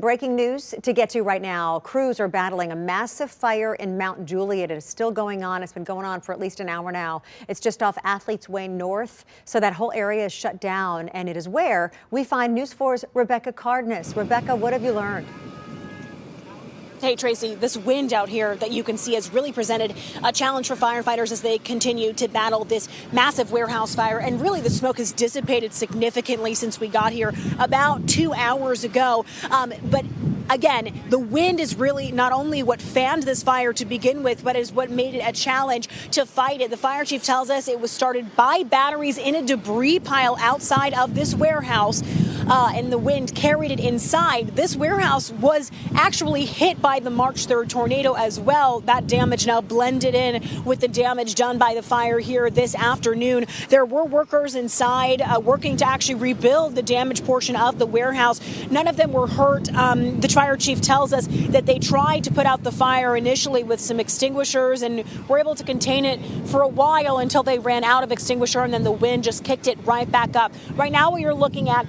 Breaking news to get to right now. Crews are battling a massive fire in Mount Juliet. It is still going on. It's been going on for at least an hour now. It's just off Athletes Way North, so that whole area is shut down, and it is where we find News 4's Rebecca Cardenas. Rebecca, what have you learned? Hey, Tracy, this wind out here that you can see has really presented a challenge for firefighters as they continue to battle this massive warehouse fire. And really, the smoke has dissipated significantly since we got here about 2 hours ago. But again, the wind is really not only what fanned this fire to begin with, but is what made it a challenge to fight it. The fire chief tells us it was started by batteries in a debris pile outside of this warehouse. And the wind carried it inside. This warehouse was actually hit by the March 3rd tornado as well. That damage now blended in with the damage done by the fire here this afternoon. There were workers inside working to actually rebuild the damaged portion of the warehouse. None of them were hurt. The fire chief tells us that they tried to put out the fire initially with some extinguishers and were able to contain it for a while until they ran out of extinguisher, and then the wind just kicked it right back up. Right now, what you're looking at,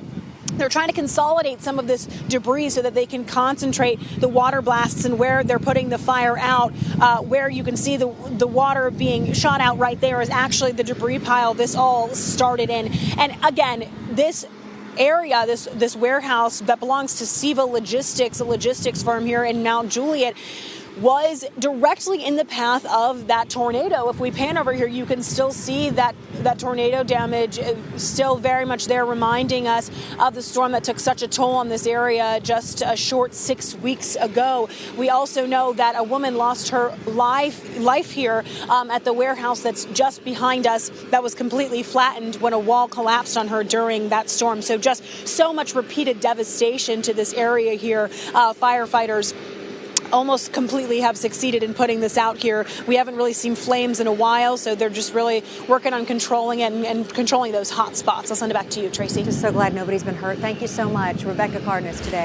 they're trying to consolidate some of this debris so that they can concentrate the water blasts and where they're putting the fire out. Where you can see the water being shot out right there is actually the debris pile this all started in. And again, this area, this warehouse that belongs to Siva Logistics, a logistics firm here in Mount Juliet, was directly in the path of that tornado. If we pan over here, you can still see that tornado damage still very much there, reminding us of the storm that took such a toll on this area just a short 6 weeks ago. We also know that a woman lost her life here at the warehouse that's just behind us that was completely flattened when a wall collapsed on her during that storm. So just so much repeated devastation to this area here. Firefighters almost completely have succeeded in putting this out here. We haven't really seen flames in a while, so they're just really working on controlling it and controlling those hot spots. I'll send it back to you, Tracy. Just so glad nobody's been hurt. Thank you so much. Rebecca Cardenas today.